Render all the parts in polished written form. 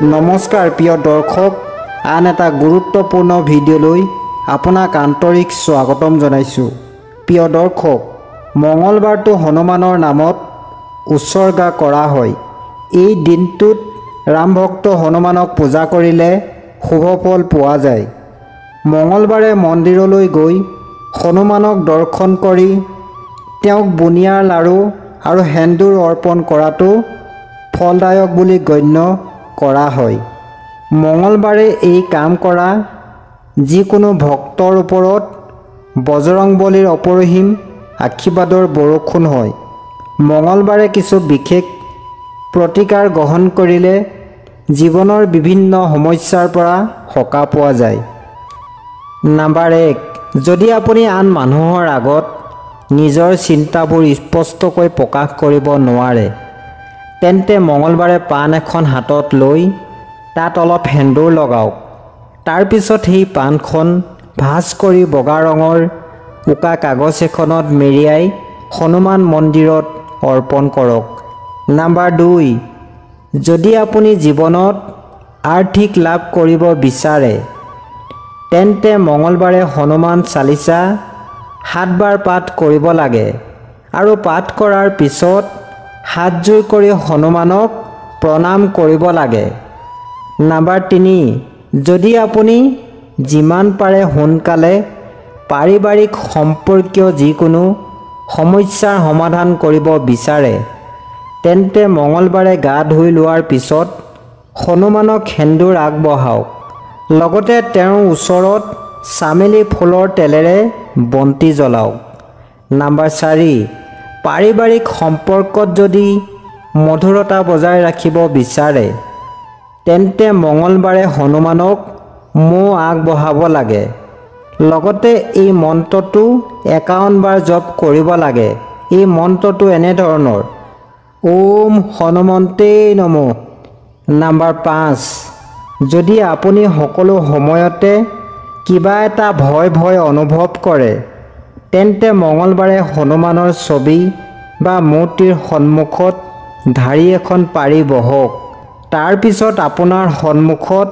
নমস্কাৰ প্ৰিয় দৰ্শক, আন এটা গুৰুত্বপূৰ্ণ ভিডিঅ'লৈ আপোনাক আন্তৰিক স্বাগতম জনাইছোঁ। প্ৰিয় দৰ্শক, মঙলবাৰটো হনুমানৰ নামত উৎসৰ্গা কৰা হয়। এই দিনটোত ৰাম ভক্ত হনুমানক পূজা কৰিলে শুভ ফল পোৱা যায়। মঙলবাৰে মন্দিৰলৈ গৈ হনুমানক দৰ্শন কৰি তেওঁক বুনিয়াৰ লাড়ু আৰু সেন্দুৰ অৰ্পণ কৰাটো ফলদায়ক বুলি গণ্য কৰা হয়। মঙলবাৰে এই কাম কৰা যিকোনো ভক্তৰ ওপৰত বজৰংবলীৰ অপৰিসীম আশীৰ্বাদৰ বৰষুণ হয়। মঙলবাৰে কিছু বিশেষ প্ৰতিকাৰ গ্ৰহণ কৰিলে জীৱনৰ বিভিন্ন সমস্যাৰ পৰা সকাহ পোৱা যায়। নম্বৰ 1, যদি আপুনি আন মানুহৰ আগত নিজৰ চিন্তাবোৰ স্পষ্টকৈ প্ৰকাশ কৰিব নোৱাৰে, তেন্তে মঙলবাৰে পাণ এখন হাতত লৈ তাত অলপ সেন্দুৰ লগাওক। তাৰপিছত সেই পাণখন ভাঁজ কৰি বগা ৰঙৰ উকা কাগজ এখনত মেৰিয়াই হনুমান মন্দিৰত অৰ্পণ কৰক। নম্বৰ 2, যদি আপুনি জীৱনত আৰ্থিক লাভ কৰিব বিচাৰে, তেন্তে মঙলবাৰে হনুমান চালিচা 7 বাৰ পাঠ কৰিব লাগে আৰু পাঠ কৰাৰ পিছত হাতজোৰ কৰি হনুমানক প্ৰণাম কৰিব লাগে। নম্বৰ 3, যদি আপুনি যিমান পাৰে সোনকালে পাৰিবাৰিক সম্পৰ্কীয় যিকোনো সমস্যাৰ সমাধান কৰিব বিচাৰে, তেন্তে মঙলবাৰে গা ধুই লোৱাৰ পিছত হনুমানক সেন্দুৰ আগবঢ়াওক। লগতে তেওঁৰ ওচৰত চামেলি ফুলৰ তেলেৰে বন্তি জ্বলাওক। নম্বৰ 4, পাৰিবাৰিক সম্পৰ্কত যদি মধুৰতা বজাই ৰাখিব বিচাৰে, তেন্তে মঙলবাৰে হনুমানক মৌ আগবঢ়াব লাগে। লগতে এই মন্ত্ৰটো 51 বাৰ জপ কৰিব লাগে। এই মন্ত্ৰটো এনেধৰণৰ: ওম হনুমন্তে নমঃ। নম্বৰ 5, যদি আপুনি সকলো সময়তে কিবা এটা ভয় অনুভৱ কৰে, তেন্তে মঙলবাৰে হনুমানৰ ছবি বা মূৰ্তিৰ সন্মুখত ঢাৰি এখন পাৰি বহক। তাৰপিছত আপোনাৰ সন্মুখত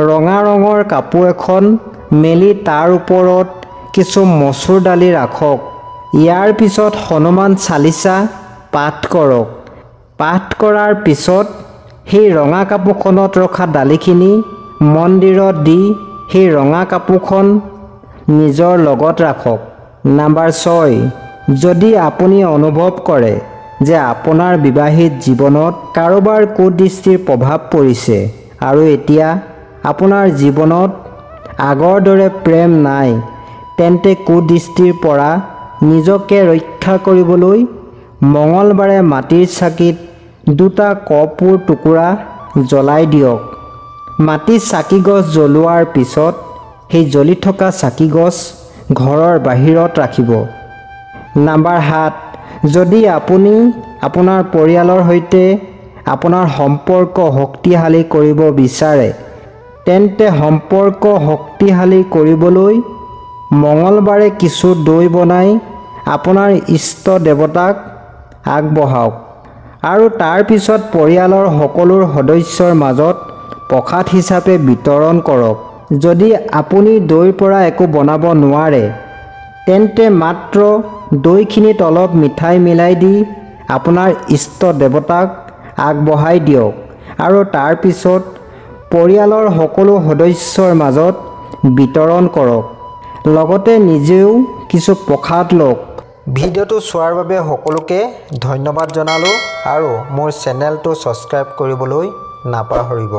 ৰঙা ৰঙৰ কাপোৰ এখন মেলি তাৰ ওপৰত কিছু মচুৰ দালি ৰাখক। ইয়াৰ পিছত হনুমান চালিচা পাঠ কৰক। পাঠ কৰাৰ পিছত সেই ৰঙা কাপোৰখনত ৰখা দালিখিনি মন্দিৰত দি সেই ৰঙা কাপোৰখন নিজৰ লগত ৰাখক। নম্বৰ 6, যদি আপুনি অনুভৱ কৰে যে আপোনাৰ বিবাহিত জীৱনত কাৰোবাৰ কুদৃষ্টিৰ প্ৰভাৱ পৰিছে আৰু এতিয়া আপোনাৰ জীৱনত আগৰ দৰে প্ৰেম নাই, তেন্তে কুদৃষ্টিৰ পৰা নিজকে ৰক্ষা কৰিবলৈ মঙলবাৰে মাটিৰ চাকিত 2টা কৰ্পূৰ টুকুৰা জ্বলাই দিয়ক। মাটিৰ চাকিগছ জ্বলোৱাৰ পিছত সেই জ্বলি থকা চাকিগছ ঘৰৰ বাহিৰত ৰাখিব। নম্বৰ 7, যদি আপুনি আপোনাৰ পৰিয়ালৰ সৈতে আপোনাৰ সম্পৰ্ক শক্তিশালী কৰিব বিচাৰে, তেন্তে সম্পৰ্ক শক্তিশালী কৰিবলৈ মঙলবাৰে কিছু দৈ বনাই আপোনাৰ ইষ্ট দেৱতাক আগবঢ়াওক আৰু তাৰপিছত পৰিয়ালৰ সকলো সদস্যৰ মাজত প্ৰসাদ হিচাপে বিতৰণ কৰক। যদি আপুনি দৈৰ পৰা একো বনাব নোৱাৰে, তেন্তে মাত্ৰ দৈখিনিত অলপ মিঠাই মিলাই দি আপোনাৰ ইষ্ট দেৱতাক আগবঢ়াই দিয়ক আৰু তাৰপিছত পৰিয়ালৰ সকলো সদস্যৰ মাজত বিতৰণ কৰক। লগতে নিজেও কিছু প্ৰসাদ লওক। ভিডিঅ'টো চোৱাৰ বাবে সকলোকে ধন্যবাদ জনালোঁ আৰু মোৰ চেনেলটো ছাবস্ক্ৰাইব কৰিবলৈ নাপাহৰিব।